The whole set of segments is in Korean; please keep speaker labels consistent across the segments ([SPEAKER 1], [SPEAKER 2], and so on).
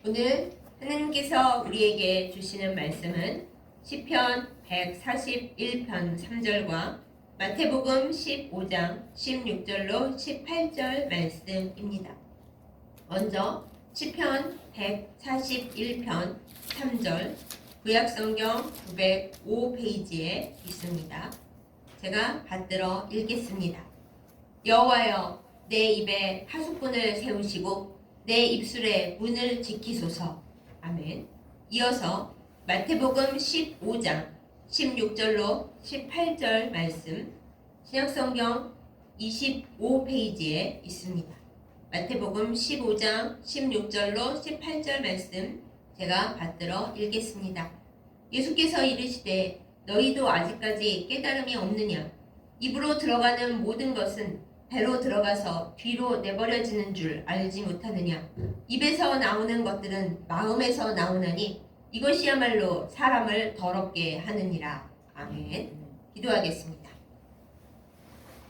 [SPEAKER 1] 오늘 하나님께서 우리에게 주시는 말씀은 시편 141편 3절과 마태복음 15장 16절로 18절 말씀입니다. 먼저 시편 141편 3절 구약성경 905페이지에 있습니다. 제가 받들어 읽겠습니다. 여호와여, 내 입에 하수꾼을 세우시고 내 입술에 문을 지키소서. 아멘. 이어서 마태복음 15장 16절로 18절 말씀 신약성경 25페이지에 있습니다. 마태복음 15장 16절로 18절 말씀 제가 받들어 읽겠습니다. 예수께서 이르시되 너희도 아직까지 깨달음이 없느냐? 입으로 들어가는 모든 것은 배로 들어가서 뒤로 내버려지는 줄 알지 못하느냐? 입에서 나오는 것들은 마음에서 나오나니 이것이야말로 사람을 더럽게 하느니라. 아멘. 기도하겠습니다.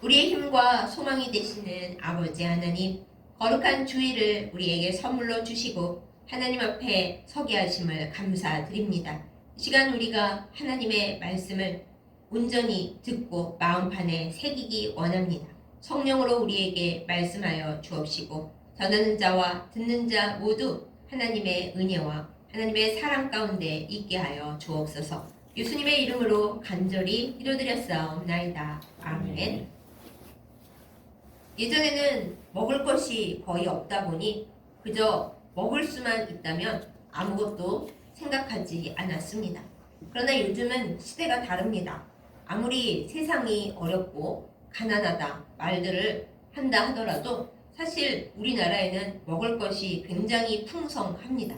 [SPEAKER 1] 우리의 힘과 소망이 되시는 아버지 하나님, 거룩한 주일을 우리에게 선물로 주시고 하나님 앞에 서게 하심을 감사드립니다. 이 시간 우리가 하나님의 말씀을 온전히 듣고 마음판에 새기기 원합니다. 성령으로 우리에게 말씀하여 주옵시고 전하는 자와 듣는 자 모두 하나님의 은혜와 하나님의 사랑 가운데 있게 하여 주옵소서. 예수님의 이름으로 간절히 기도드렸사옵나이다. 아멘. 예전에는 먹을 것이 거의 없다 보니 그저 먹을 수만 있다면 아무것도 생각하지 않았습니다. 그러나 요즘은 시대가 다릅니다. 아무리 세상이 어렵고 가난하다 말들을 한다 하더라도 사실 우리나라에는 먹을 것이 굉장히 풍성합니다.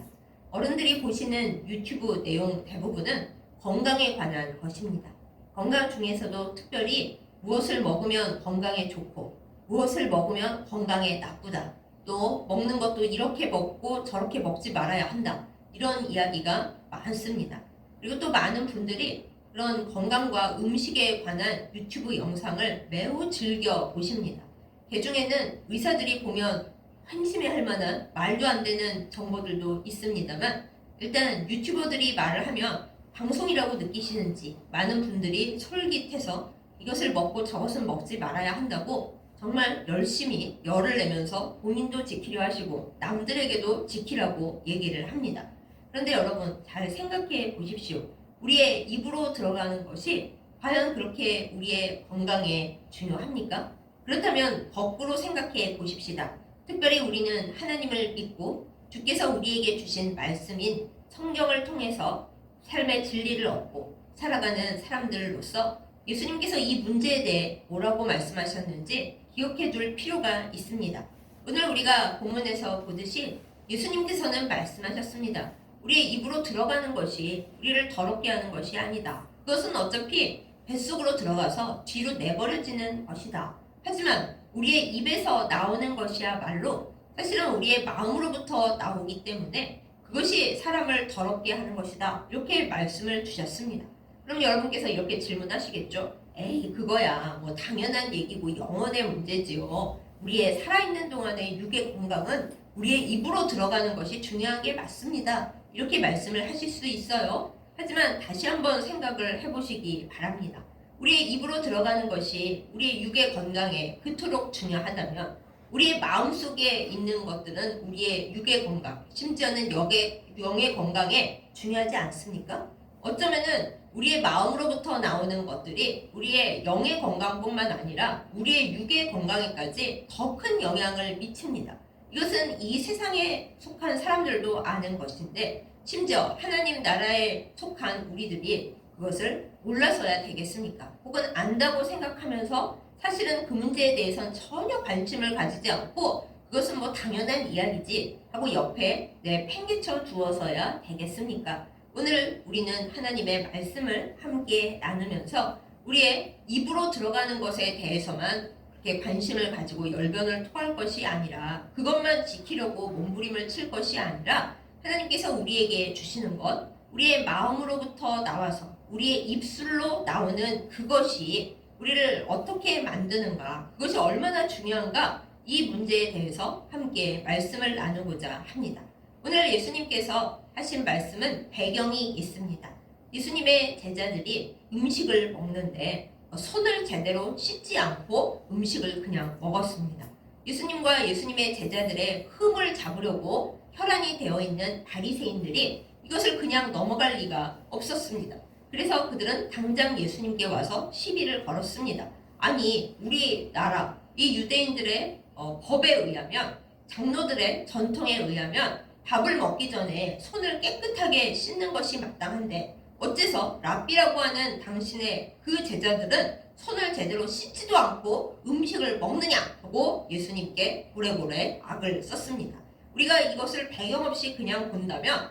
[SPEAKER 1] 어른들이 보시는 유튜브 내용 대부분은 건강에 관한 것입니다. 건강 중에서도 특별히 무엇을 먹으면 건강에 좋고 무엇을 먹으면 건강에 나쁘다. 또 먹는 것도 이렇게 먹고 저렇게 먹지 말아야 한다. 이런 이야기가 많습니다. 그리고 또 많은 분들이 그런 건강과 음식에 관한 유튜브 영상을 매우 즐겨 보십니다. 개중에는 의사들이 보면 한심해할 만한 말도 안 되는 정보들도 있습니다만 일단 유튜버들이 말을 하면 방송이라고 느끼시는지 많은 분들이 솔깃해서 이것을 먹고 저것은 먹지 말아야 한다고 정말 열심히 열을 내면서 본인도 지키려 하시고 남들에게도 지키라고 얘기를 합니다. 그런데 여러분 잘 생각해 보십시오. 우리의 입으로 들어가는 것이 과연 그렇게 우리의 건강에 중요합니까? 그렇다면 거꾸로 생각해 보십시다. 특별히 우리는 하나님을 믿고 주께서 우리에게 주신 말씀인 성경을 통해서 삶의 진리를 얻고 살아가는 사람들로서 예수님께서 이 문제에 대해 뭐라고 말씀하셨는지 기억해 둘 필요가 있습니다. 오늘 우리가 본문에서 보듯이 예수님께서는 말씀하셨습니다. 우리의 입으로 들어가는 것이 우리를 더럽게 하는 것이 아니다. 그것은 어차피 뱃속으로 들어가서 뒤로 내버려지는 것이다. 하지만 우리의 입에서 나오는 것이야말로 사실은 우리의 마음으로부터 나오기 때문에 그것이 사람을 더럽게 하는 것이다. 이렇게 말씀을 주셨습니다. 그럼 여러분께서 이렇게 질문하시겠죠? 에이, 그거야 뭐 당연한 얘기고 영혼의 문제지요. 우리의 살아있는 동안의 육의 건강은 우리의 입으로 들어가는 것이 중요한 게 맞습니다. 이렇게 말씀을 하실 수 있어요. 하지만 다시 한번 생각을 해보시기 바랍니다. 우리의 입으로 들어가는 것이 우리의 육의 건강에 그토록 중요하다면 우리의 마음속에 있는 것들은 우리의 육의 건강, 심지어는 영의 건강에 중요하지 않습니까? 어쩌면은 우리의 마음으로부터 나오는 것들이 우리의 영의 건강뿐만 아니라 우리의 육의 건강에까지 더 큰 영향을 미칩니다. 이것은 이 세상에 속한 사람들도 아는 것인데 심지어 하나님 나라에 속한 우리들이 그것을 몰라서야 되겠습니까? 혹은 안다고 생각하면서 사실은 그 문제에 대해서는 전혀 관심을 가지지 않고 그것은 뭐 당연한 이야기지 하고 옆에 팽개쳐 두어서야 되겠습니까? 오늘 우리는 하나님의 말씀을 함께 나누면서 우리의 입으로 들어가는 것에 대해서만 그렇게 관심을 가지고 열변을 토할 것이 아니라 그것만 지키려고 몸부림을 칠 것이 아니라 하나님께서 우리에게 주시는 것, 우리의 마음으로부터 나와서 우리의 입술로 나오는 그것이 우리를 어떻게 만드는가, 그것이 얼마나 중요한가 이 문제에 대해서 함께 말씀을 나누고자 합니다. 오늘 예수님께서 하신 말씀은 배경이 있습니다. 예수님의 제자들이 음식을 먹는데 손을 제대로 씻지 않고 음식을 그냥 먹었습니다. 예수님과 예수님의 제자들의 흠을 잡으려고 혈안이 되어 있는 바리새인들이 이것을 그냥 넘어갈 리가 없었습니다. 그래서 그들은 당장 예수님께 와서 시비를 걸었습니다. 아니, 우리나라 이 유대인들의 법에 의하면, 장로들의 전통에 의하면 밥을 먹기 전에 손을 깨끗하게 씻는 것이 마땅한데 어째서 랍비라고 하는 당신의 그 제자들은 손을 제대로 씻지도 않고 음식을 먹느냐 하고 예수님께 고래고래 악을 썼습니다. 우리가 이것을 배경 없이 그냥 본다면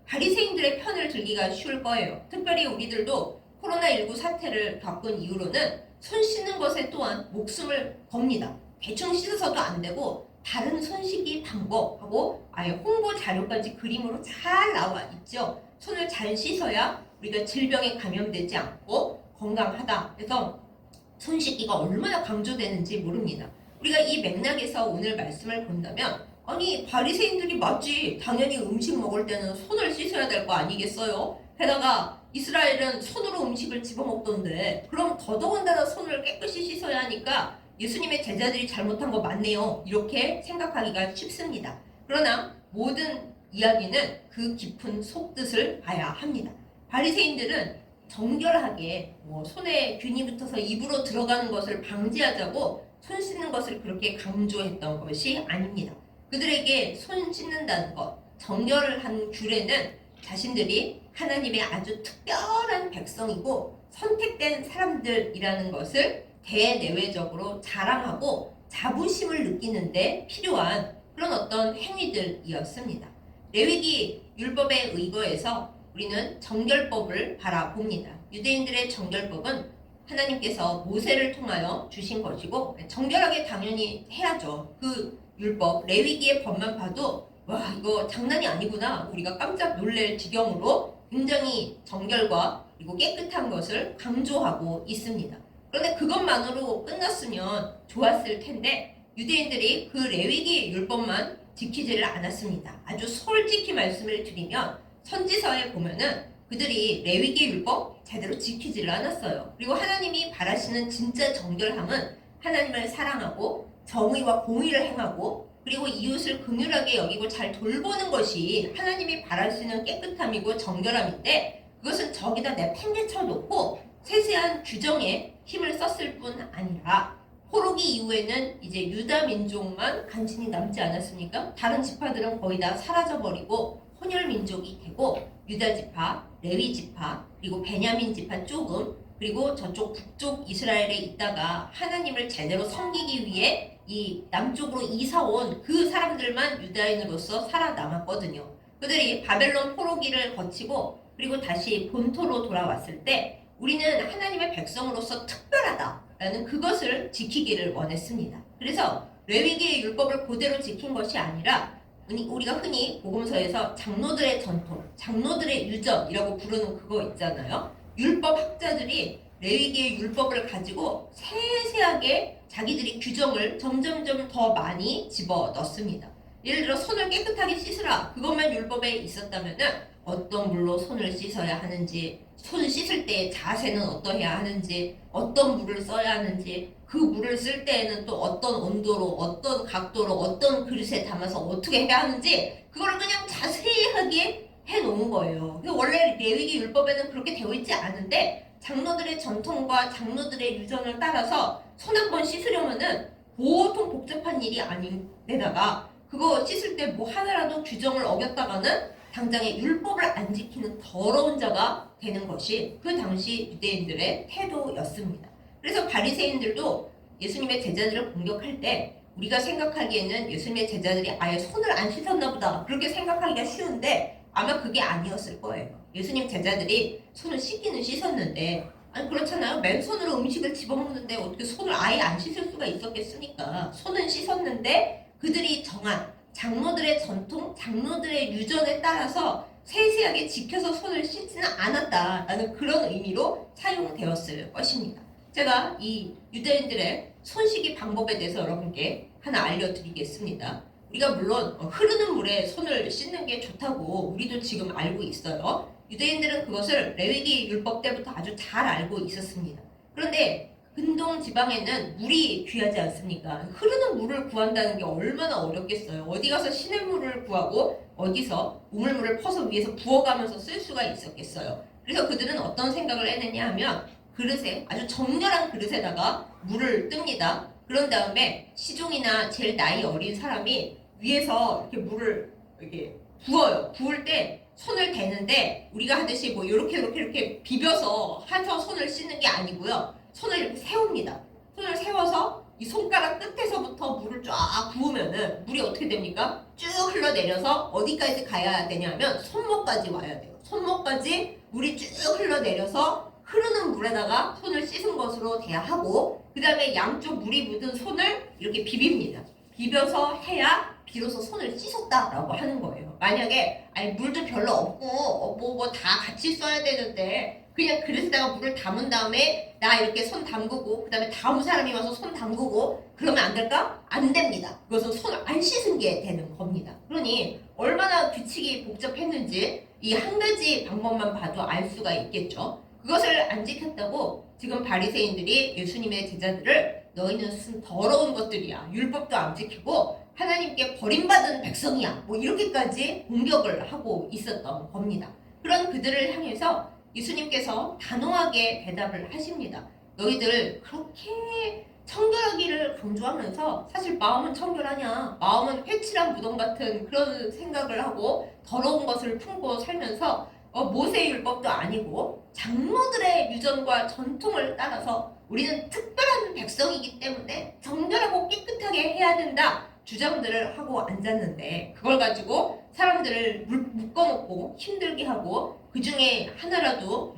[SPEAKER 1] 바리새인들의 편을 들기가 쉬울 거예요. 특별히 우리들도 코로나19 사태를 겪은 이후로는 손 씻는 것에 또한 목숨을 겁니다. 대충 씻어서도 안 되고 다른 손 씻기 방법하고 아예 홍보 자료까지 그림으로 잘 나와 있죠. 손을 잘 씻어야 우리가 질병에 감염되지 않고 건강하다. 그래서 손 씻기가 얼마나 강조되는지 모릅니다. 우리가 이 맥락에서 오늘 말씀을 본다면 아니 바리새인들이 맞지. 당연히 음식 먹을 때는 손을 씻어야 될 거 아니겠어요? 게다가 이스라엘은 손으로 음식을 집어먹던데 그럼 더더군다나 손을 깨끗이 씻어야 하니까 예수님의 제자들이 잘못한 거 맞네요. 이렇게 생각하기가 쉽습니다. 그러나 모든 이야기는 그 깊은 속뜻을 봐야 합니다. 바리새인들은 정결하게 손에 균이 붙어서 입으로 들어가는 것을 방지하자고 손 씻는 것을 그렇게 강조했던 것이 아닙니다. 그들에게 손 씻는다는 것, 정결을 한 규례는 자신들이 하나님의 아주 특별한 백성이고 선택된 사람들이라는 것을 대내외적으로 자랑하고 자부심을 느끼는데 필요한 그런 어떤 행위들이었습니다. 레위기 율법에 의거해서 우리는 정결법을 바라봅니다. 유대인들의 정결법은 하나님께서 모세를 통하여 주신 것이고 정결하게 당연히 해야죠. 그 율법, 레위기의 법만 봐도 와 이거 장난이 아니구나 우리가 깜짝 놀랄 지경으로 굉장히 정결과 그리고 깨끗한 것을 강조하고 있습니다. 그런데 그것만으로 끝났으면 좋았을 텐데 유대인들이 그 레위기 율법만 지키지를 않았습니다. 아주 솔직히 말씀을 드리면 선지서에 보면은 그들이 레위기 율법 제대로 지키지를 않았어요. 그리고 하나님이 바라시는 진짜 정결함은 하나님을 사랑하고 정의와 공의를 행하고 그리고 이웃을 긍휼하게 여기고 잘 돌보는 것이 하나님이 바라시는 깨끗함이고 정결함인데 그것은 저기다 내팽개쳐 놓고 세세한 규정에 힘을 썼을 뿐 아니라 포로기 이후에는 이제 유다 민족만 간신히 남지 않았습니까? 다른 지파들은 거의 다 사라져버리고 혼혈 민족이 되고 유다 지파, 레위 지파, 그리고 베냐민 지파 조금 그리고 저쪽 북쪽 이스라엘에 있다가 하나님을 제대로 섬기기 위해 이 남쪽으로 이사 온 그 사람들만 유다인으로서 살아남았거든요. 그들이 바벨론 포로기를 거치고 그리고 다시 본토로 돌아왔을 때 우리는 하나님의 백성으로서 특별하다라는 그것을 지키기를 원했습니다. 그래서 레위기의 율법을 그대로 지킨 것이 아니라 우리가 흔히 복음서에서 장로들의 전통, 장로들의 유전이라고 부르는 그거 있잖아요. 율법 학자들이 레위기의 율법을 가지고 세세하게 자기들이 규정을 점점점 더 많이 집어넣습니다. 예를 들어 손을 깨끗하게 씻으라. 그것만 율법에 있었다면은 어떤 물로 손을 씻어야 하는지, 손 씻을 때의 자세는 어떠해야 하는지, 어떤 물을 써야 하는지, 그 물을 쓸 때에는 또 어떤 온도로, 어떤 각도로, 어떤 그릇에 담아서 어떻게 해야 하는지 그거를 그냥 자세하게 해놓은 거예요. 원래 레위기 율법에는 그렇게 되어 있지 않은데 장로들의 전통과 장로들의 유전을 따라서 손 한 번 씻으려면은 보통 복잡한 일이 아닌데다가 그거 씻을 때 뭐 하나라도 규정을 어겼다가는 당장에 율법을 안 지키는 더러운 자가 되는 것이 그 당시 유대인들의 태도였습니다. 그래서 바리새인들도 예수님의 제자들을 공격할 때 우리가 생각하기에는 예수님의 제자들이 아예 손을 안 씻었나 보다 그렇게 생각하기가 쉬운데 아마 그게 아니었을 거예요. 예수님 제자들이 손을 씻기는 씻었는데 아니 그렇잖아요. 맨손으로 음식을 집어먹는데 어떻게 손을 아예 안 씻을 수가 있었겠습니까? 손은 씻었는데 그들이 정한 장로들의 전통, 장로들의 유전에 따라서 세세하게 지켜서 손을 씻지는 않았다라는 그런 의미로 사용되었을 것입니다. 제가 이 유대인들의 손 씻기 방법에 대해서 여러분께 하나 알려드리겠습니다. 우리가 물론 흐르는 물에 손을 씻는 게 좋다고 우리도 지금 알고 있어요. 유대인들은 그것을 레위기 율법 때부터 아주 잘 알고 있었습니다. 그런데 근동 지방에는 물이 귀하지 않습니까? 흐르는 물을 구한다는 게 얼마나 어렵겠어요. 어디 가서 시냇물을 구하고 어디서 우물물을 퍼서 위에서 부어가면서 쓸 수가 있었겠어요. 그래서 그들은 어떤 생각을 해냈냐 하면 그릇에, 아주 정렬한 그릇에다가 물을 뜹니다. 그런 다음에 시종이나 제일 나이 어린 사람이 위에서 이렇게 물을 이렇게 부어요. 부을 때 손을 대는데 우리가 하듯이 뭐 이렇게 비벼서 해서 손을 씻는 게 아니고요. 손을 이렇게 세웁니다. 손을 세워서 이 손가락 끝에서부터 물을 쫙 부으면은 물이 어떻게 됩니까? 쭉 흘러내려서 어디까지 가야 되냐면 손목까지 와야 돼요. 손목까지 물이 쭉 흘러내려서 흐르는 물에다가 손을 씻은 것으로 돼야 하고, 그 다음에 양쪽 물이 묻은 손을 이렇게 비빕니다. 비벼서 해야 비로소 손을 씻었다라고 하는 거예요. 만약에 아니 물도 별로 없고 뭐 다 같이 써야 되는데 그냥 그릇에다가 물을 담은 다음에 나 이렇게 손 담그고 그 다음에 다음 사람이 와서 손 담그고 그러면 안 될까? 안 됩니다. 그것은 손을 안 씻은 게 되는 겁니다. 그러니 얼마나 규칙이 복잡했는지 이 한 가지 방법만 봐도 알 수가 있겠죠. 그것을 안 지켰다고 지금 바리새인들이 예수님의 제자들을 너희는 무슨 더러운 것들이야. 율법도 안 지키고 하나님께 버림받은 백성이야. 뭐 이렇게까지 공격을 하고 있었던 겁니다. 그런 그들을 향해서 예수님께서 단호하게 대답을 하십니다. 너희들 그렇게 청결하기를 강조하면서 사실 마음은 청결하냐? 마음은 회칠한 무덤 같은 그런 생각을 하고 더러운 것을 품고 살면서 모세의 율법도 아니고 장로들의 유전과 전통을 따라서 우리는 특별한 백성이기 때문에 정결하고 깨끗하게 해야 된다 주장들을 하고 앉았는데, 그걸 가지고 사람들을 묶어놓고 힘들게 하고 그 중에 하나라도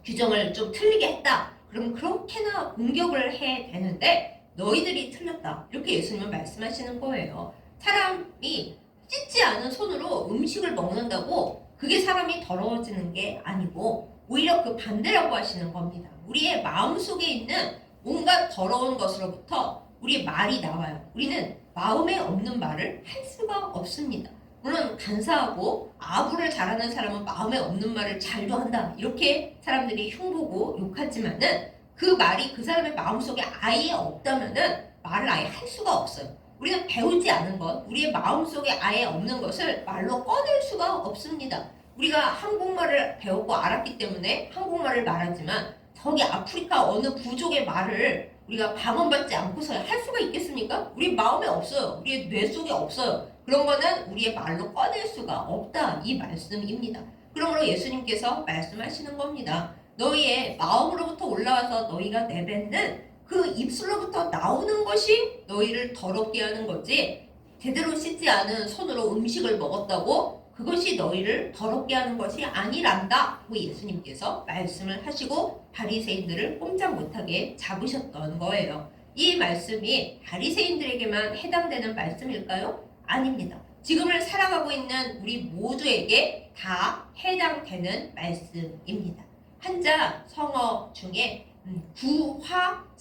[SPEAKER 1] 규정을 좀 틀리게 했다 그럼 그렇게나 공격을 해 되는데 너희들이 틀렸다 이렇게 예수님은 말씀하시는 거예요. 사람이 씻지 않은 손으로 음식을 먹는다고 그게 사람이 더러워지는 게 아니고 오히려 그 반대라고 하시는 겁니다. 우리의 마음속에 있는 온갖 더러운 것으로부터 우리의 말이 나와요. 우리는 마음에 없는 말을 할 수가 없습니다. 물론 간사하고 아부를 잘하는 사람은 마음에 없는 말을 잘도 한다 이렇게 사람들이 흉보고 욕하지만은 그 말이 그 사람의 마음속에 아예 없다면은 말을 아예 할 수가 없어요. 우리는 배우지 않은 것, 우리의 마음속에 아예 없는 것을 말로 꺼낼 수가 없습니다. 우리가 한국말을 배웠고 알았기 때문에 한국말을 말하지만 저기 아프리카 어느 부족의 말을 우리가 방언받지 않고서 할 수가 있겠습니까? 우리 마음에 없어요. 우리의 뇌 속에 없어요. 그런 거는 우리의 말로 꺼낼 수가 없다 이 말씀입니다. 그러므로 예수님께서 말씀하시는 겁니다. 너희의 마음으로부터 올라와서 너희가 내뱉는 그 입술로부터 나오는 것이 너희를 더럽게 하는 거지, 제대로 씻지 않은 손으로 음식을 먹었다고 그것이 너희를 더럽게 하는 것이 아니란다 고 예수님께서 말씀을 하시고 바리새인들을 꼼짝 못하게 잡으셨던 거예요. 이 말씀이 바리새인들에게만 해당되는 말씀일까요? 아닙니다. 지금을 살아가고 있는 우리 모두에게 다 해당되는 말씀입니다. 한자 성어 중에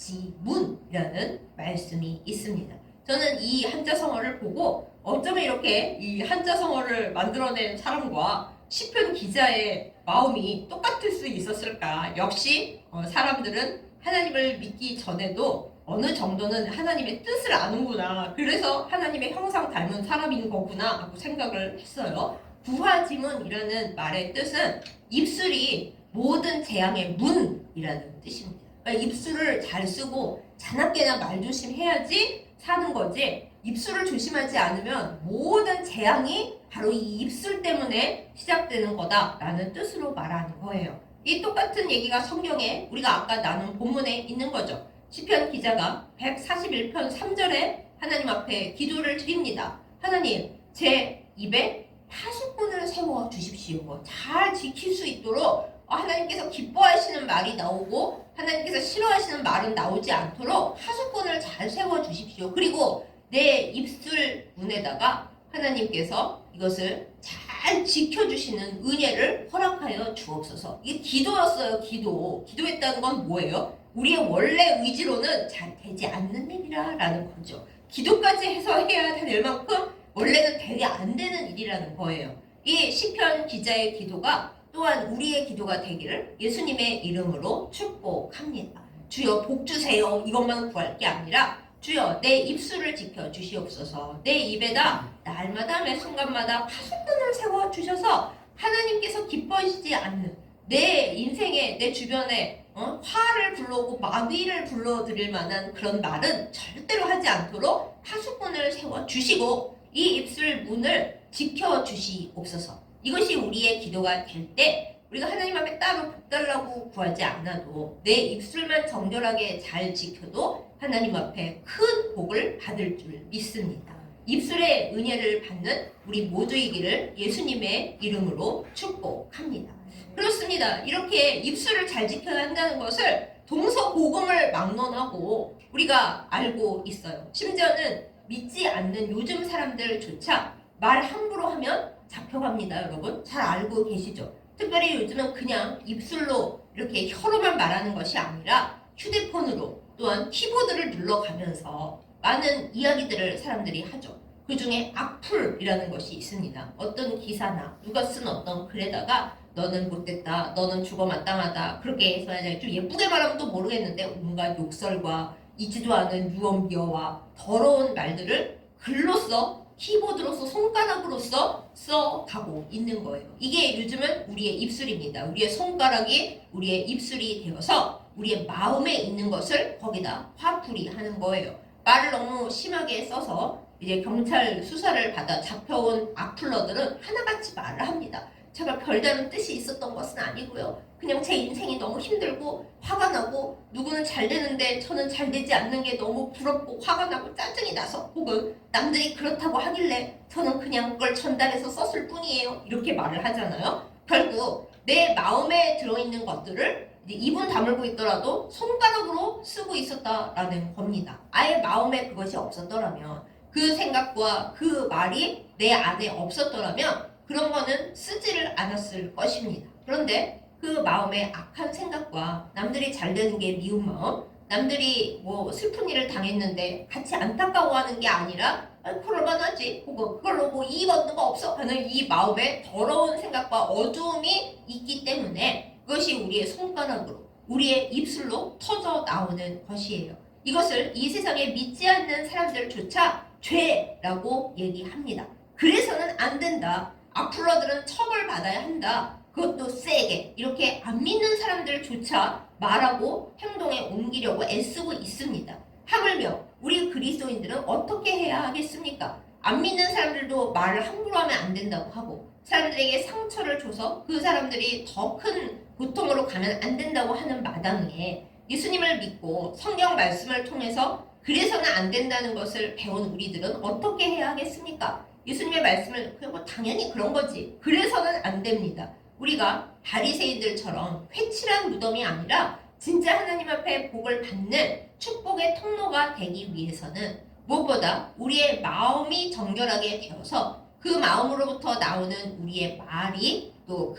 [SPEAKER 1] 구화지문이라는 말씀이 있습니다. 저는 이 한자 성어를 보고 어쩌면 이렇게 이 한자 성어를 만들어낸 사람과 시편 기자의 마음이 똑같을 수 있었을까. 역시 사람들은 하나님을 믿기 전에도 어느 정도는 하나님의 뜻을 아는구나. 그래서 하나님의 형상 닮은 사람인 거구나 하고 생각을 했어요. 구화지문이라는 말의 뜻은 입술이 모든 재앙의 문이라는 뜻입니다. 그러니까 입술을 잘 쓰고 자나깨나 말조심해야지 사는 거지, 입술을 조심하지 않으면 모든 재앙이 바로 이 입술 때문에 시작되는 거다라는 뜻으로 말하는 거예요. 이 똑같은 얘기가 성경에 우리가 아까 나눈 본문에 있는 거죠. 시편 기자가 141편 3절에 하나님 앞에 기도를 드립니다. 하나님, 제 입에 하수꾼을 세워 주십시오. 잘 지킬 수 있도록 하나님께서 기뻐하시는 말이 나오고 하나님께서 싫어하시는 말은 나오지 않도록 하수꾼을 잘 세워 주십시오. 그리고 내 입술 문에다가 하나님께서 이것을 잘 지켜주시는 은혜를 허락하여 주옵소서. 이게 기도였어요. 기도했다는 건 뭐예요? 우리의 원래 의지로는 잘 되지 않는 일이라는 거죠. 기도까지 해서 해야 될 만큼 원래는 되게 안 되는 일이라는 거예요. 이 시편 기자의 기도가 또한 우리의 기도가 되기를 예수님의 이름으로 축복합니다. 주여 복 주세요. 이것만 구할 게 아니라 주여 내 입술을 지켜 주시옵소서. 내 입에다 날마다 매 순간마다 파수꾼을 세워 주셔서 하나님께서 기뻐하시지 않는 내 인생에 내 주변에 화를 불러오고 마귀를 불러드릴 만한 그런 말은 절대로 하지 않도록 파수꾼을 세워 주시고 이 입술 문을 지켜 주시옵소서. 이것이 우리의 기도가 될 때 우리가 하나님 앞에 따로 복 달라고 구하지 않아도 내 입술만 정결하게 잘 지켜도 하나님 앞에 큰 복을 받을 줄 믿습니다. 입술의 은혜를 받는 우리 모두이기를 예수님의 이름으로 축복합니다. 그렇습니다. 이렇게 입술을 잘 지켜야 한다는 것을 동서고금을 막론하고 우리가 알고 있어요. 심지어는 믿지 않는 요즘 사람들조차 말 함부로 하면 잡혀갑니다. 여러분 잘 알고 계시죠? 특별히 요즘은 그냥 입술로 이렇게 혀로만 말하는 것이 아니라 휴대폰으로 또한 키보드를 눌러가면서 많은 이야기들을 사람들이 하죠. 그 중에 악플이라는 것이 있습니다. 어떤 기사나 누가 쓴 어떤 글에다가 너는 못됐다, 너는 죽어 마땅하다 그렇게 해서 좀 예쁘게 말하면 또 모르겠는데 온갖 욕설과 있지도 않은 유언비어와 더러운 말들을 글로써 키보드로서 손가락으로서 써가고 있는 거예요. 이게 요즘은 우리의 입술입니다. 우리의 손가락이 우리의 입술이 되어서 우리의 마음에 있는 것을 거기다 화풀이 하는 거예요. 말을 너무 심하게 써서 이제 경찰 수사를 받아 잡혀온 악플러들은 하나같이 말을 합니다. 제가 별다른 뜻이 있었던 것은 아니고요. 그냥 제 인생이 너무 힘들고 화가 나고 누구는 잘 되는데 저는 잘 되지 않는 게 너무 부럽고 화가 나고 짜증이 나서 혹은 남들이 그렇다고 하길래 저는 그냥 그걸 전달해서 썼을 뿐이에요. 이렇게 말을 하잖아요. 결국 내 마음에 들어있는 것들을 입은 다물고 있더라도 손가락으로 쓰고 있었다라는 겁니다. 아예 마음에 그것이 없었더라면 그 생각과 그 말이 내 안에 없었더라면 그런 거는 쓰지를 않았을 것입니다. 그런데 그 마음의 악한 생각과 남들이 잘 되는 게 미운 마음, 남들이 뭐 슬픈 일을 당했는데 같이 안타까워하는 게 아니라 그럴만하지 혹은 그걸로 뭐 이익 얻는 거 없어 하는 이 마음에 더러운 생각과 어두움이 있기 때문에 그것이 우리의 손가락으로 우리의 입술로 터져 나오는 것이에요. 이것을 이 세상에 믿지 않는 사람들조차 죄라고 얘기합니다. 그래서는 안 된다. 악플러들은 처벌받아야 한다. 그것도 세게 이렇게 안 믿는 사람들조차 말하고 행동에 옮기려고 애쓰고 있습니다. 하물며 우리 그리스도인들은 어떻게 해야 하겠습니까? 안 믿는 사람들도 말을 함부로 하면 안 된다고 하고 사람들에게 상처를 줘서 그 사람들이 더 큰 고통으로 가면 안 된다고 하는 마당에 예수님을 믿고 성경 말씀을 통해서 그래서는 안 된다는 것을 배운 우리들은 어떻게 해야 하겠습니까? 예수님의 말씀을 그냥 뭐 당연히 그런 거지. 그래서는 안 됩니다. 우리가 바리새인들처럼 회칠한 무덤이 아니라 진짜 하나님 앞에 복을 받는 축복의 통로가 되기 위해서는 무엇보다 우리의 마음이 정결하게 되어서 그 마음으로부터 나오는 우리의 말이 또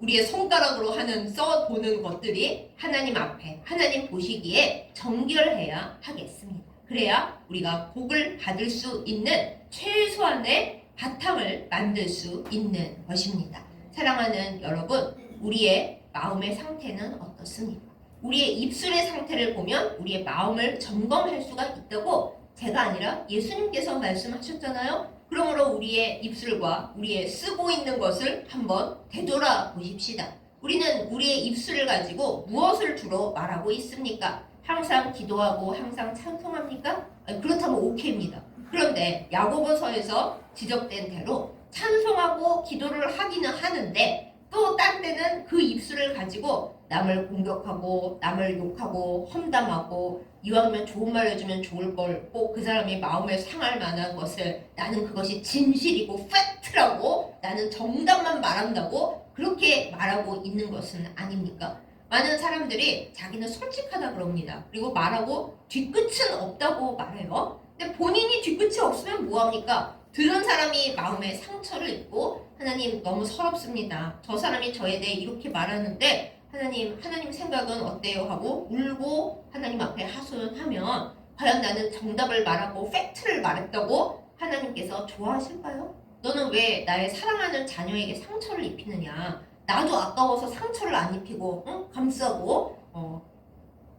[SPEAKER 1] 우리의 손가락으로 하는 써보는 것들이 하나님 앞에 하나님 보시기에 정결해야 하겠습니다. 그래야 우리가 복을 받을 수 있는 최소한의 바탕을 만들 수 있는 것입니다. 사랑하는 여러분, 우리의 마음의 상태는 어떻습니까? 우리의 입술의 상태를 보면 우리의 마음을 점검할 수가 있다고 제가 아니라 예수님께서 말씀하셨잖아요. 그러므로 우리의 입술과 우리의 쓰고 있는 것을 한번 되돌아보십시다. 우리는 우리의 입술을 가지고 무엇을 주로 말하고 있습니까? 항상 기도하고 항상 찬송합니까? 그렇다면 오케이입니다. 그런데 야고보서에서 지적된 대로 찬송하고 기도를 하기는 하는데 또 딴 때는 그 입술을 가지고 남을 공격하고 남을 욕하고 험담하고 이왕이면 좋은 말 해주면 좋을 걸 꼭 그 사람이 마음에 상할 만한 것을 나는 그것이 진실이고 팩트라고 나는 정답만 말한다고 그렇게 말하고 있는 것은 아닙니까? 많은 사람들이 자기는 솔직하다 그럽니다. 그리고 말하고 뒤끝은 없다고 말해요. 근데 본인이 뒤끝이 없으면 뭐합니까? 들은 사람이 마음에 상처를 입고 하나님 너무 서럽습니다. 저 사람이 저에 대해 이렇게 말하는데 하나님 생각은 어때요? 하고 울고 하나님 앞에 하소연하면 과연 나는 정답을 말하고 팩트를 말했다고 하나님께서 좋아하실까요? 너는 왜 나의 사랑하는 자녀에게 상처를 입히느냐? 나도 아까워서 상처를 안 입히고 감싸고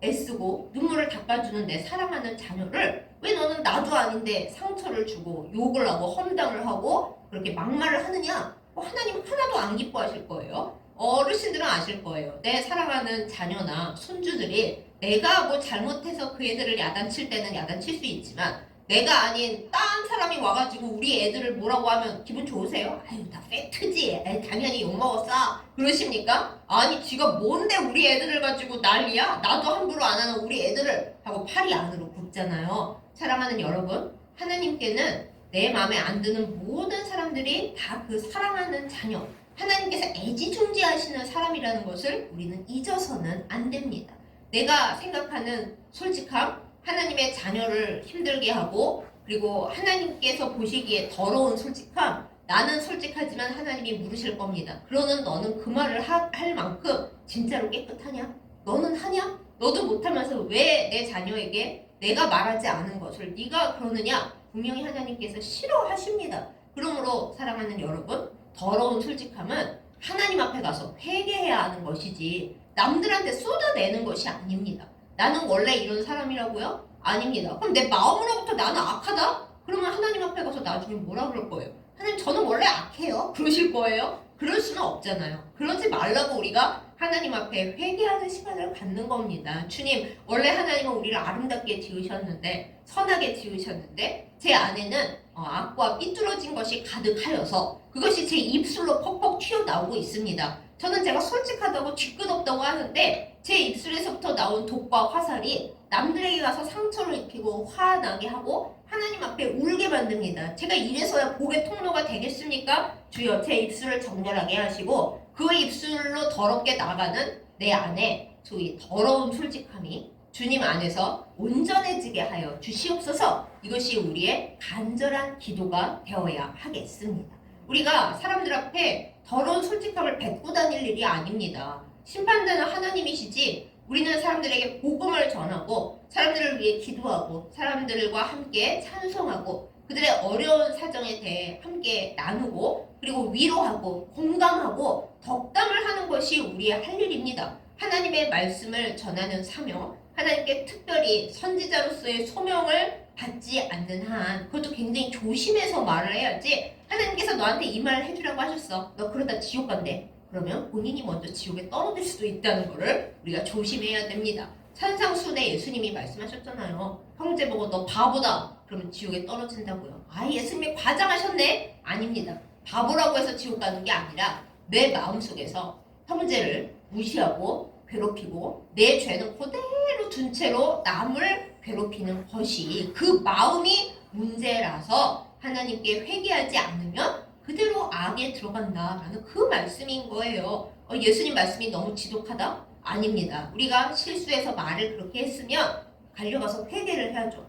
[SPEAKER 1] 애쓰고 눈물을 닦아주는 내 사랑하는 자녀를 왜 너는 나도 아닌데 상처를 주고 욕을 하고 험담을 하고 그렇게 막말을 하느냐? 하나님 하나도 안 기뻐하실 거예요. 어르신들은 아실 거예요. 내 사랑하는 자녀나 손주들이 내가 뭐 잘못해서 그 애들을 야단칠 때는 야단칠 수 있지만 내가 아닌 딴 사람이 와가지고 우리 애들을 뭐라고 하면 기분 좋으세요? 아유 다 팩트지. 당연히 욕먹었어. 그러십니까? 아니 쥐가 뭔데 우리 애들을 가지고 난리야? 나도 함부로 안 하는 우리 애들을 하고 팔이 안으로 굽잖아요. 사랑하는 여러분, 하나님께는 내 마음에 안 드는 모든 사람들이 다 그 사랑하는 자녀, 하나님께서 애지중지하시는 사람이라는 것을 우리는 잊어서는 안 됩니다. 내가 생각하는 솔직함, 하나님의 자녀를 힘들게 하고 그리고 하나님께서 보시기에 더러운 솔직함, 나는 솔직하지만 하나님이 물으실 겁니다. 그러는 너는 그 말을 할 만큼 진짜로 깨끗하냐? 너는 하냐? 너도 못하면서 왜 내 자녀에게 내가 말하지 않은 것을 네가 그러느냐? 분명히 하나님께서 싫어하십니다. 그러므로 사랑하는 여러분, 더러운 솔직함은 하나님 앞에 가서 회개해야 하는 것이지 남들한테 쏟아내는 것이 아닙니다. 나는 원래 이런 사람이라고요? 아닙니다. 그럼 내 마음으로부터 나는 악하다? 그러면 하나님 앞에 가서 나중에 뭐라 그럴 거예요? 하나님 저는 원래 악해요? 그러실 거예요? 그럴 수는 없잖아요. 그러지 말라고 우리가 하나님 앞에 회개하는 시간을 갖는 겁니다. 주님, 원래 하나님은 우리를 아름답게 지으셨는데 선하게 지으셨는데 제 안에는 악과 삐뚤어진 것이 가득하여서 그것이 제 입술로 퍽퍽 튀어나오고 있습니다. 저는 제가 솔직하다고 뒤끝없다고 하는데 제 입술에서부터 나온 독과 화살이 남들에게 가서 상처를 입히고 화나게 하고 하나님 앞에 울게 만듭니다. 제가 이래서야 복의 통로가 되겠습니까? 주여 제 입술을 정결하게 하시고 그 입술로 더럽게 나가는 내 안에 소위 더러운 솔직함이 주님 안에서 온전해지게 하여 주시옵소서. 이것이 우리의 간절한 기도가 되어야 하겠습니다. 우리가 사람들 앞에 더러운 솔직함을 뱉고 다닐 일이 아닙니다. 심판자는 하나님이시지 우리는 사람들에게 복음을 전하고 사람들을 위해 기도하고 사람들과 함께 찬송하고 그들의 어려운 사정에 대해 함께 나누고 그리고 위로하고 공감하고 덕담을 하는 것이 우리의 할 일입니다. 하나님의 말씀을 전하는 사명, 하나님께 특별히 선지자로서의 소명을 받지 않는 한 그것도 굉장히 조심해서 말을 해야지. 하나님께서 너한테 이 말을 해주라고 하셨어. 너 그러다 지옥 간대. 그러면 본인이 먼저 지옥에 떨어질 수도 있다는 것을 우리가 조심해야 됩니다. 산상수훈에 예수님이 말씀하셨잖아요. 형제 보고 너 바보다. 그러면 지옥에 떨어진다고요. 예수님이 과장하셨네? 아닙니다. 바보라고 해서 지옥 가는 게 아니라 내 마음속에서 형제를 무시하고 괴롭히고 내 죄는 그대로 둔 채로 남을 괴롭히는 것이 그 마음이 문제라서 하나님께 회개하지 않으면 그대로 악에 들어간다라는 그 말씀인 거예요. 예수님 말씀이 너무 지독하다? 아닙니다. 우리가 실수해서 말을 그렇게 했으면 달려가서 회개를 해야죠.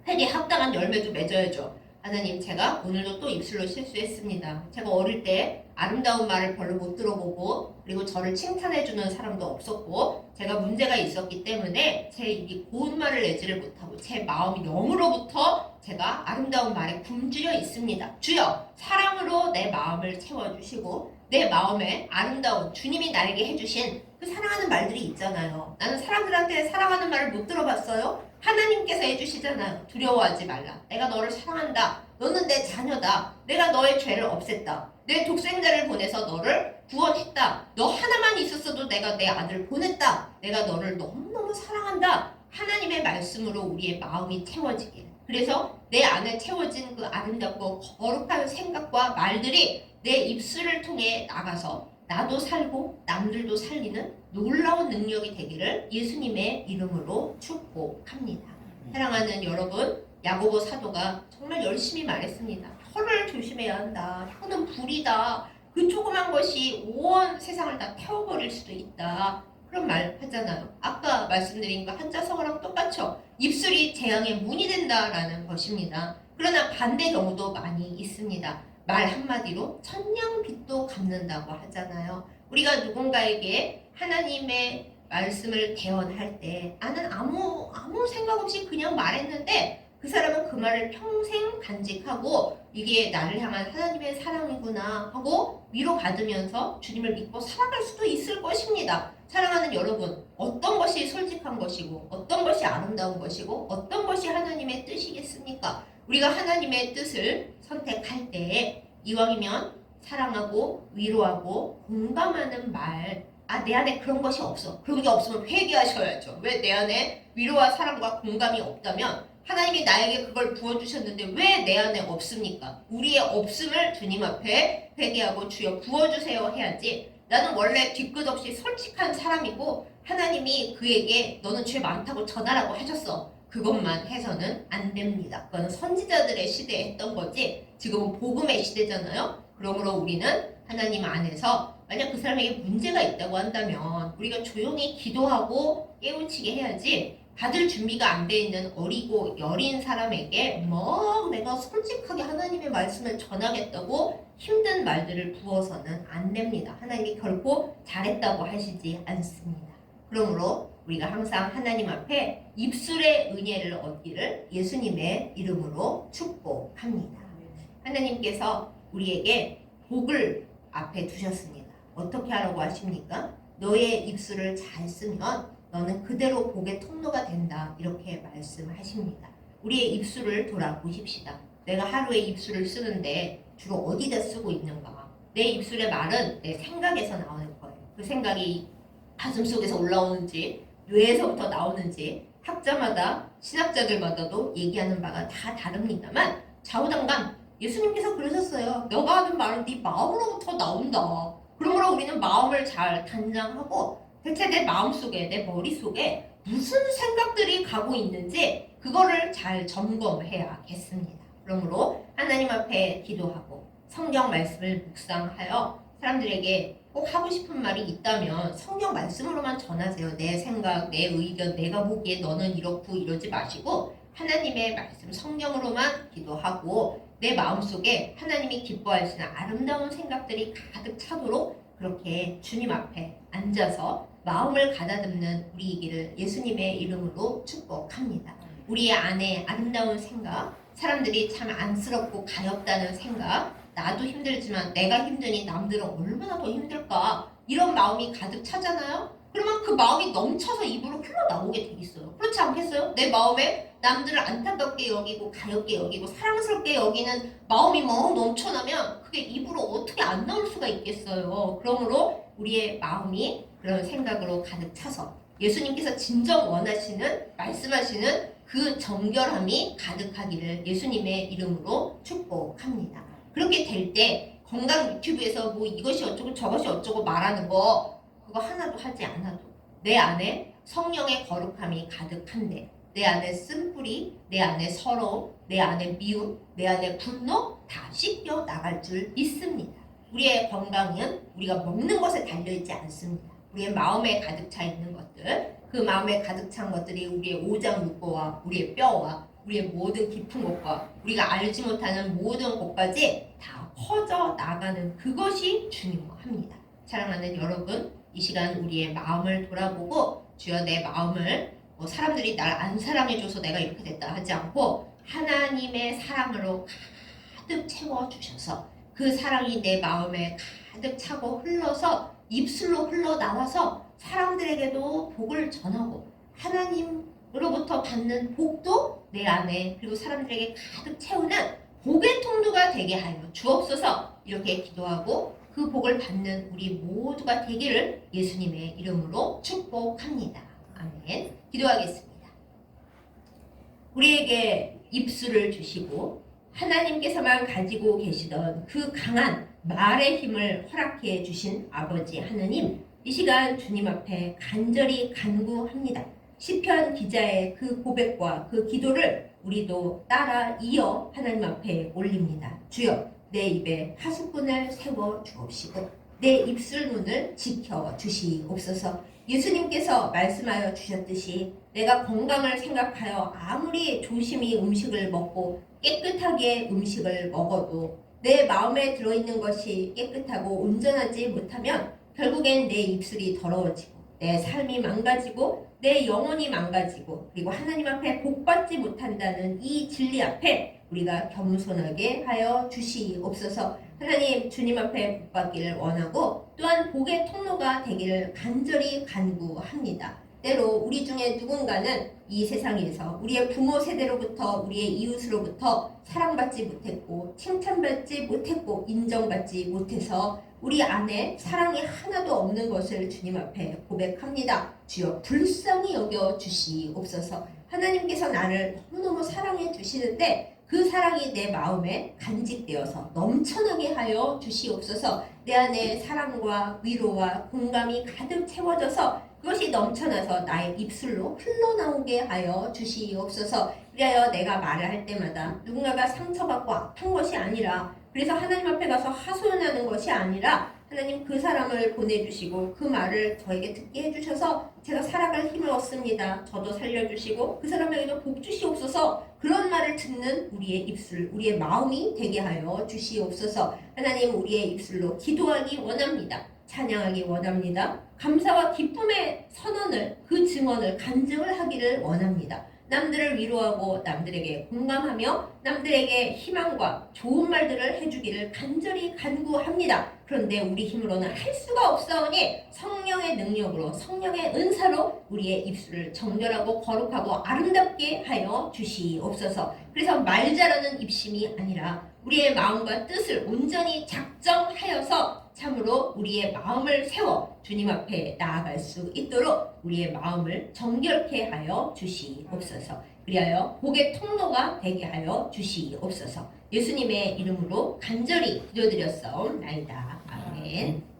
[SPEAKER 1] 회개 합당한 열매도 맺어야죠. 하나님, 제가 오늘도 또 입술로 실수했습니다. 제가 어릴 때 아름다운 말을 별로 못 들어보고 그리고 저를 칭찬해주는 사람도 없었고 제가 문제가 있었기 때문에 제 입이 고운 말을 내지를 못하고 제 마음이 영으로부터 제가 아름다운 말에 굶주려 있습니다. 주여, 사랑으로 내 마음을 채워주시고 내 마음에 아름다운 주님이 나에게 해주신 그 사랑하는 말들이 있잖아요. 나는 사람들한테 사랑하는 말을 못 들어봤어요. 하나님께서 해주시잖아요. 두려워하지 말라. 내가 너를 사랑한다. 너는 내 자녀다. 내가 너의 죄를 없앴다. 내 독생자를 보내서 너를 구원했다. 너 하나만 있었어도 내가 내 아들을 보냈다. 내가 너를 너무너무 사랑한다. 하나님의 말씀으로 우리의 마음이 채워지길. 그래서 내 안에 채워진 그 아름답고 거룩한 생각과 말들이 내 입술을 통해 나가서 나도 살고 남들도 살리는 놀라운 능력이 되기를 예수님의 이름으로 축복합니다. 사랑하는 여러분, 야고보 사도가 정말 열심히 말했습니다. 혀를 조심해야 한다. 혀는 불이다. 그 조그만 것이 온 세상을 다 태워버릴 수도 있다. 그런 말 하잖아요. 아까 말씀드린 그 한자성어랑 똑같죠. 입술이 재앙의 문이 된다라는 것입니다. 그러나 반대 경우도 많이 있습니다. 말 한마디로 천냥빚도 갚는다고 하잖아요. 우리가 누군가에게 하나님의 말씀을 대언할 때 나는 아무 생각 없이 그냥 말했는데 그 사람은 그 말을 평생 간직하고 이게 나를 향한 하나님의 사랑이구나 하고 위로받으면서 주님을 믿고 살아갈 수도 있을 것입니다. 사랑하는 여러분, 어떤 것이 솔직한 것이고 어떤 것이 아름다운 것이고 어떤 것이 하나님의 뜻이겠습니까? 우리가 하나님의 뜻을 선택할 때에 이왕이면 사랑하고 위로하고 공감하는 말, 내 안에 그런 것이 없어. 그런 게 없으면 회개하셔야죠. 왜 내 안에 위로와 사랑과 공감이 없다면 하나님이 나에게 그걸 부어주셨는데 왜 내 안에 없습니까? 우리의 없음을 주님 앞에 회개하고 주여 부어주세요 해야지. 나는 원래 뒤끝 없이 솔직한 사람이고 하나님이 그에게 너는 죄 많다고 전하라고 하셨어. 그것만 해서는 안 됩니다. 그건 선지자들의 시대에 했던 거지 지금은 복음의 시대잖아요. 그러므로 우리는 하나님 안에서 만약 그 사람에게 문제가 있다고 한다면 우리가 조용히 기도하고 깨우치게 해야지 받을 준비가 안 돼 있는 어리고 여린 사람에게 막 내가 솔직하게 하나님의 말씀을 전하겠다고 힘든 말들을 부어서는 안 됩니다. 하나님이 결코 잘했다고 하시지 않습니다. 그러므로 우리가 항상 하나님 앞에 입술의 은혜를 얻기를 예수님의 이름으로 축복합니다. 하나님께서 우리에게 복을 앞에 두셨습니다. 어떻게 하라고 하십니까? 너의 입술을 잘 쓰면 너는 그대로 복의 통로가 된다. 이렇게 말씀하십니다. 우리의 입술을 돌아보십시다. 내가 하루에 입술을 쓰는데 주로 어디다 쓰고 있는가? 내 입술의 말은 내 생각에서 나오는 거예요. 그 생각이 가슴속에서 올라오는지 뇌에서부터 나오는지 학자마다 신학자들마다도 얘기하는 바가 다 다릅니다만 좌우당강 예수님께서 그러셨어요. 너가 하는 말은 네 마음으로부터 나온다. 그러므로 우리는 마음을 잘 단장하고 대체 내 마음속에 내 머릿속에 무슨 생각들이 가고 있는지 그거를 잘 점검해야겠습니다. 그러므로 하나님 앞에 기도하고 성경 말씀을 묵상하여 사람들에게 꼭 하고 싶은 말이 있다면 성경 말씀으로만 전하세요. 내 생각, 내 의견, 내가 보기에 너는 이렇고 이러지 마시고 하나님의 말씀 성경으로만 기도하고 내 마음속에 하나님이 기뻐하시는 아름다운 생각들이 가득 차도록 그렇게 주님 앞에 앉아서 마음을 가다듬는 우리이기를 예수님의 이름으로 축복합니다. 우리의 안에 아름다운 생각, 사람들이 참 안쓰럽고 가엾다는 생각, 나도 힘들지만 내가 힘드니 남들은 얼마나 더 힘들까? 이런 마음이 가득 차잖아요? 그러면 그 마음이 넘쳐서 입으로 흘러나오게 돼 있어요. 그렇지 않겠어요? 내 마음에 남들을 안타깝게 여기고 가엾게 여기고 사랑스럽게 여기는 마음이 막 넘쳐나면 그게 입으로 어떻게 안 나올 수가 있겠어요. 그러므로 우리의 마음이 그런 생각으로 가득 차서 예수님께서 진정 원하시는 말씀하시는 그 정결함이 가득하기를 예수님의 이름으로 축복합니다. 그렇게 될 때 건강 유튜브에서 뭐 이것이 어쩌고 저것이 어쩌고 말하는 거 그거 하나도 하지 않아도 내 안에 성령의 거룩함이 가득한데 내 안에 쓴뿌리, 내 안에 서러움, 내 안에 미움, 내 안에 분노 다 씻겨 나갈 줄 믿습니다. 우리의 건강은 우리가 먹는 것에 달려있지 않습니다. 우리의 마음에 가득 차 있는 것들, 그 마음에 가득 찬 것들이 우리의 오장육부와 우리의 뼈와 우리의 모든 깊은 곳과 우리가 알지 못하는 모든 곳까지 다 퍼져 나가는 그것이 중요합니다. 사랑하는 여러분, 이 시간 우리의 마음을 돌아보고 주여 내 마음을 사람들이 날 안 사랑해줘서 내가 이렇게 됐다 하지 않고 하나님의 사랑으로 가득 채워주셔서 그 사랑이 내 마음에 가득 차고 흘러서 입술로 흘러나와서 사람들에게도 복을 전하고 하나님으로부터 받는 복도 내 안에 그리고 사람들에게 가득 채우는 복의 통로가 되게 하여 주옵소서. 이렇게 기도하고 그 복을 받는 우리 모두가 되기를 예수님의 이름으로 축복합니다. 아멘. 기도하겠습니다. 우리에게 입술을 주시고 하나님께서만 가지고 계시던 그 강한 말의 힘을 허락해 주신 아버지 하느님, 이 시간 주님 앞에 간절히 간구합니다. 시편 기자의 그 고백과 그 기도를 우리도 따라 이어 하나님 앞에 올립니다. 주여, 내 입에 파수꾼을 세워 주옵시고 내 입술 문을 지켜 주시옵소서. 예수님께서 말씀하여 주셨듯이 내가 건강을 생각하여 아무리 조심히 음식을 먹고 깨끗하게 음식을 먹어도 내 마음에 들어있는 것이 깨끗하고 온전하지 못하면 결국엔 내 입술이 더러워지고 내 삶이 망가지고 내 영혼이 망가지고 그리고 하나님 앞에 복받지 못한다는 이 진리 앞에 우리가 겸손하게 하여 주시옵소서. 하나님 주님 앞에 복받기를 원하고 또한 복의 통로가 되기를 간절히 간구합니다. 때로 우리 중에 누군가는 이 세상에서 우리의 부모 세대로부터 우리의 이웃으로부터 사랑받지 못했고 칭찬받지 못했고 인정받지 못해서 우리 안에 사랑이 하나도 없는 것을 주님 앞에 고백합니다. 주여 불쌍히 여겨 주시옵소서. 하나님께서 나를 너무너무 사랑해 주시는데 그 사랑이 내 마음에 간직되어서 넘쳐나게 하여 주시옵소서. 내 안에 사랑과 위로와 공감이 가득 채워져서 그것이 넘쳐나서 나의 입술로 흘러나오게 하여 주시옵소서. 그리하여 내가 말을 할 때마다 누군가가 상처받고 아픈 것이 아니라 그래서 하나님 앞에 가서 하소연하는 것이 아니라 하나님 그 사람을 보내주시고 그 말을 저에게 듣게 해주셔서 제가 살아갈 힘을 얻습니다. 저도 살려주시고 그 사람에게도 복 주시옵소서. 그런 말을 듣는 우리의 입술, 우리의 마음이 되게 하여 주시옵소서. 하나님 우리의 입술로 기도하기 원합니다. 찬양하기 원합니다. 감사와 기쁨의 선언을 그 증언을 간증을 하기를 원합니다. 남들을 위로하고 남들에게 공감하며 남들에게 희망과 좋은 말들을 해주기를 간절히 간구합니다. 그런데 우리 힘으로는 할 수가 없사오니 성령의 능력으로 성령의 은사로 우리의 입술을 정결하고 거룩하고 아름답게 하여 주시옵소서. 그래서 말 잘하는 입심이 아니라 우리의 마음과 뜻을 온전히 작정하여서 참으로 우리의 마음을 세워 주님 앞에 나아갈 수 있도록 우리의 마음을 정결케 하여 주시옵소서. 그리하여 복의 통로가 되게 하여 주시옵소서. 예수님의 이름으로 간절히 기도드렸사옵나이다. 아멘.